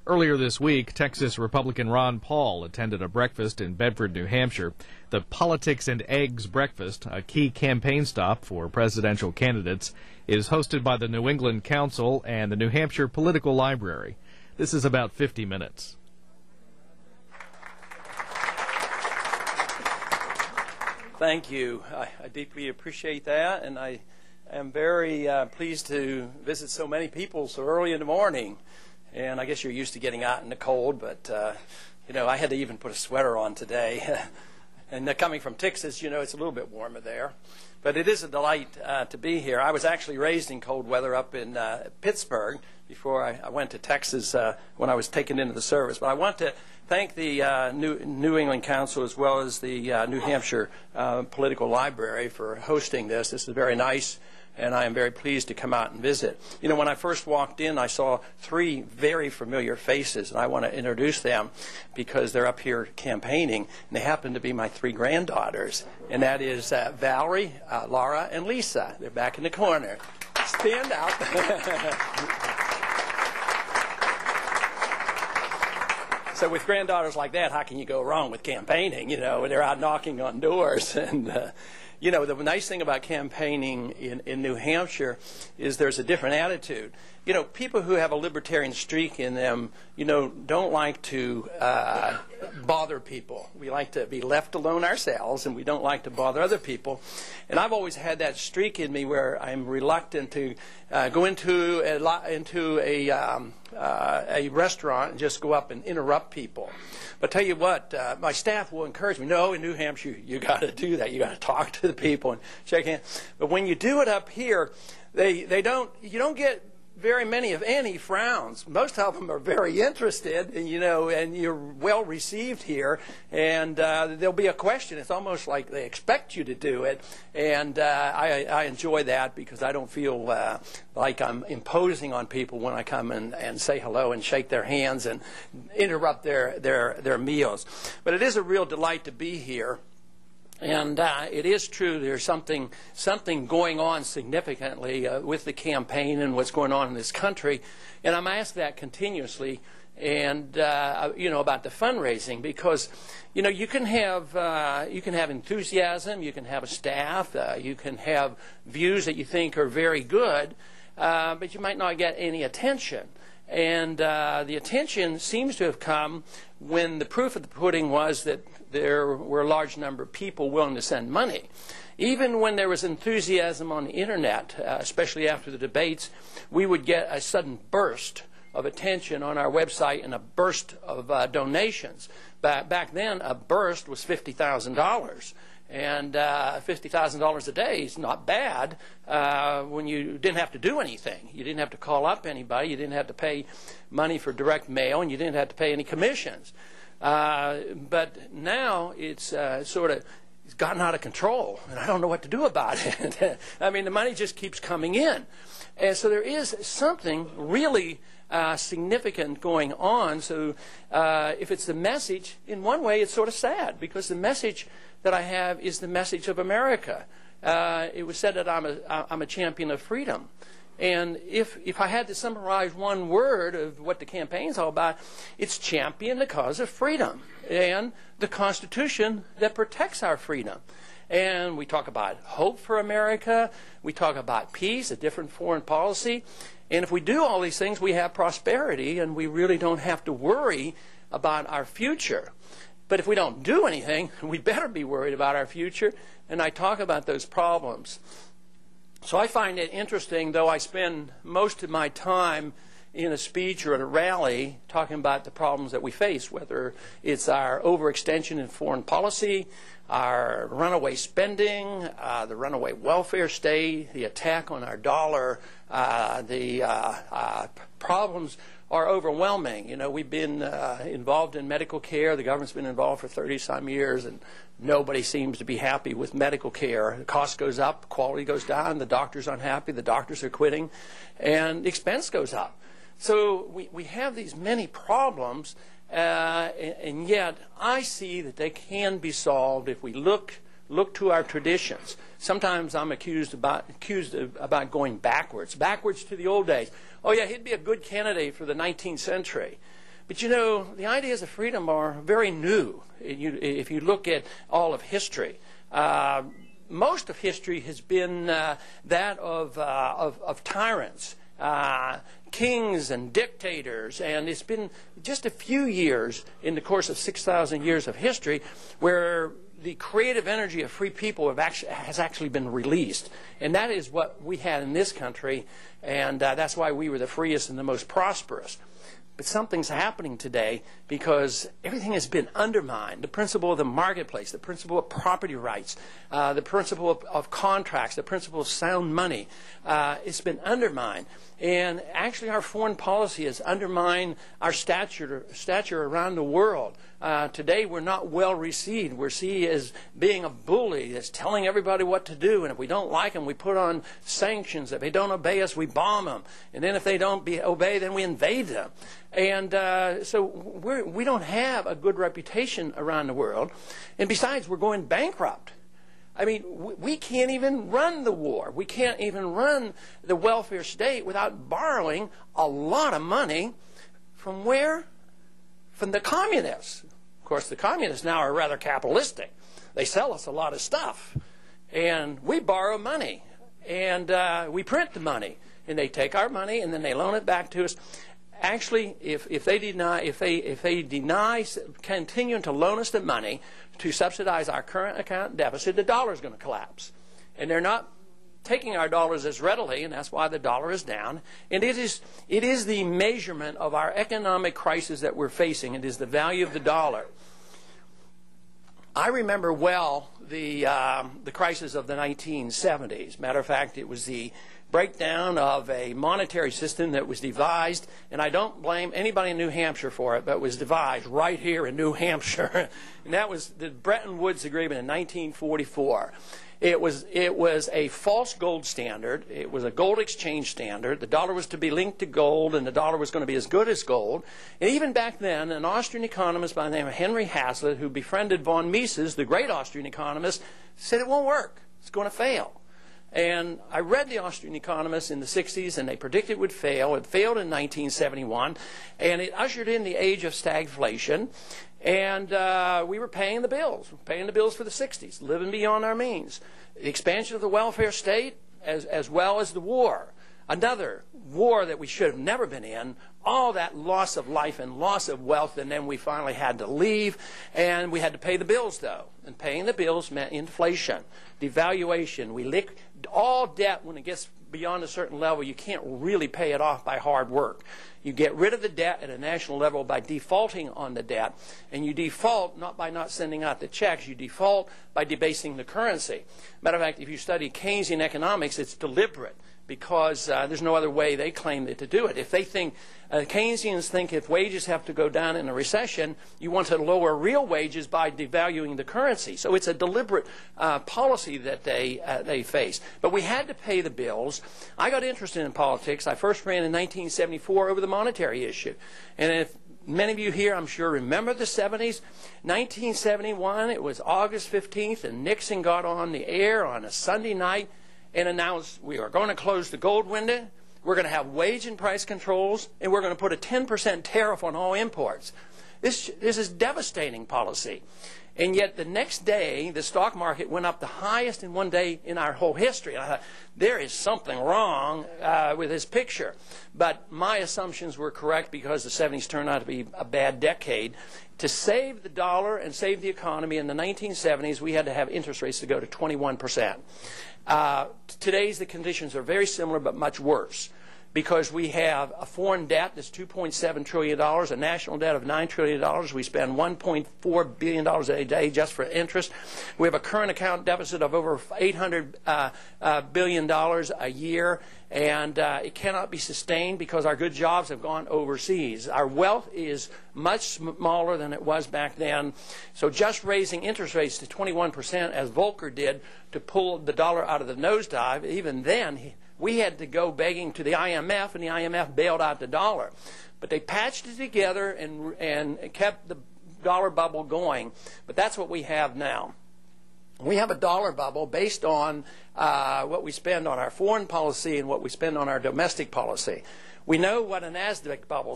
Earlier this week, Texas Republican Ron Paul attended a breakfast in Bedford, New Hampshire. The Politics and Eggs Breakfast, a key campaign stop for presidential candidates, is hosted by the New England Council and the New Hampshire Political Library. This is about 50 minutes. Thank you. I deeply appreciate that, and I am very pleased to visit so many people so early in the morning. And I guess you're used to getting out in the cold, but I had to even put a sweater on today. And coming from Texas, it's a little bit warmer there. But it is a delight to be here. I was actually raised in cold weather up in Pittsburgh before I went to Texas when I was taken into the service. But I want to thank the New England Council as well as the New Hampshire Political Library for hosting this. This is very nice, and I am very pleased to come out and visit. When I first walked in, I saw three very familiar faces, and I want to introduce them because they're up here campaigning, and they happen to be my three granddaughters, and that is Valerie, Laura, and Lisa. They're back in the corner. Stand out. So with granddaughters like that, how can you go wrong with campaigning? When they're out knocking on doors. And the nice thing about campaigning in New Hampshire is there's a different attitude. People who have a libertarian streak in them, don't like to bother people. We like to be left alone ourselves, and we don't like to bother other people. And I've always had that streak in me where I'm reluctant to go into a restaurant and just go up and interrupt people. But tell you what, my staff will encourage me. No, in New Hampshire, you got to do that. You got to talk to the people and shake hands. But when you do it up here, you don't get very many, if any, frowns. Most of them are very interested, and you're well received here. And there'll be a question. It's almost like they expect you to do it, and I enjoy that because I don't feel like I'm imposing on people when I come and say hello and shake their hands and interrupt their meals. But it is a real delight to be here. And it is true there's something going on significantly with the campaign and what's going on in this country. And I'm asked that continuously and, about the fundraising because, you can have enthusiasm, you can have a staff, you can have views that you think are very good, but you might not get any attention. And the attention seems to have come when the proof of the pudding was that there were a large number of people willing to send money. Even when there was enthusiasm on the internet, especially after the debates, we would get a sudden burst of attention on our website and a burst of donations. Back then, a burst was $50,000. And $50,000 a day is not bad when you didn't have to do anything. You didn't have to call up anybody. You didn't have to pay money for direct mail, and you didn't have to pay any commissions. But now it's it's gotten out of control, and I don't know what to do about it. I mean, the money just keeps coming in. And so there is something really significant going on. So if it's the message, in one way it's sort of sad, because the message that I have is the message of America. It was said that I'm a champion of freedom. And if I had to summarize one word of what the campaign's all about, it's champion the cause of freedom and the Constitution that protects our freedom. And we talk about hope for America. We talk about peace, a different foreign policy. And if we do all these things, we have prosperity, and we really don't have to worry about our future. But if we don't do anything, we better be worried about our future. And I talk about those problems. So I find it interesting, though I spend most of my time in a speech or at a rally talking about the problems that we face, whether it's our overextension in foreign policy, our runaway spending, the runaway welfare state, the attack on our dollar, the problems are overwhelming. You know, we've been involved in medical care. The government's been involved for 30-some years, and nobody seems to be happy with medical care. The cost goes up, quality goes down, the doctor's unhappy, the doctors are quitting, and the expense goes up. So we have these many problems, and yet I see that they can be solved if we look to our traditions. Sometimes I'm accused about going backwards to the old days. Oh yeah, he'd be a good candidate for the 19th century. But you know, the ideas of freedom are very new. If you look at all of history, most of history has been that of tyrants, kings and dictators, and it's been just a few years in the course of 6,000 years of history where the creative energy of free people has actually been released. And that is what we had in this country, and that's why we were the freest and the most prosperous. But something's happening today because everything has been undermined. The principle of the marketplace, the principle of property rights, the principle of contracts, the principle of sound money, it's been undermined. And actually our foreign policy has undermined our stature around the world. Today we're not well received. We're seen as being a bully that's telling everybody what to do. And if we don't like them, we put on sanctions. If they don't obey us, we bomb them. And then if they don't obey, then we invade them. And so we don't have a good reputation around the world. And besides, we're going bankrupt. I mean, we can't even run the war. We can't even run the welfare state without borrowing a lot of money from where? From the communists. Of course, the communists now are rather capitalistic. They sell us a lot of stuff. And we borrow money. And we print the money. And they take our money and then they loan it back to us. Actually, if they deny continuing to loan us the money to subsidize our current account deficit, the dollar is going to collapse. And they're not taking our dollars as readily, and that's why the dollar is down. And it is the measurement of our economic crisis that we're facing. It is the value of the dollar. I remember well the crisis of the 1970s. Matter of fact, it was the breakdown of a monetary system that was devised, and I don't blame anybody in New Hampshire for it, but it was devised right here in New Hampshire. And that was the Bretton Woods Agreement in 1944. It was a false gold standard. It was a gold exchange standard. The dollar was to be linked to gold, and the dollar was going to be as good as gold. And even back then, an Austrian economist by the name of Henry Hazlitt, who befriended von Mises, the great Austrian economist, said it won't work. It's going to fail. And I read the Austrian economists in the 60s, and they predicted it would fail. It failed in 1971, and it ushered in the age of stagflation. And we were paying the bills for the 60s, living beyond our means. The expansion of the welfare state, as well as the war. Another war that we should have never been in, all that loss of life and loss of wealth, and then we finally had to leave, and we had to pay the bills, though. And paying the bills meant inflation, devaluation. All debt, when it gets beyond a certain level, you can't really pay it off by hard work. You get rid of the debt at a national level by defaulting on the debt, and you default not by not sending out the checks, you default by debasing the currency. Matter of fact, if you study Keynesian economics, it's deliberate, because there's no other way they claim to do it. If they think, Keynesians think if wages have to go down in a recession, you want to lower real wages by devaluing the currency. So it's a deliberate policy that they face. But we had to pay the bills. I got interested in politics. I first ran in 1974 over the monetary issue. And if many of you here, I'm sure, remember the 70s. 1971, it was August 15th, and Nixon got on the air on a Sunday night and announced we are going to close the gold window, we're going to have wage and price controls, and we're going to put a 10% tariff on all imports. This is devastating policy. And yet the next day, the stock market went up the highest in one day in our whole history. And I thought, there is something wrong with this picture. But my assumptions were correct because the 70s turned out to be a bad decade. To save the dollar and save the economy in the 1970s, we had to have interest rates to go to 21%. Today's the conditions are very similar but much worse, because we have a foreign debt that's $2.7 trillion, a national debt of $9 trillion. We spend $1.4 billion a day just for interest. We have a current account deficit of over $800 billion a year, and it cannot be sustained because our good jobs have gone overseas. Our wealth is much smaller than it was back then. So just raising interest rates to 21%, as Volcker did, to pull the dollar out of the nosedive, even then, we had to go begging to the IMF, and the IMF bailed out the dollar. But they patched it together and kept the dollar bubble going. But that's what we have now. We have a dollar bubble based on what we spend on our foreign policy and what we spend on our domestic policy. We know what a NASDAQ bubble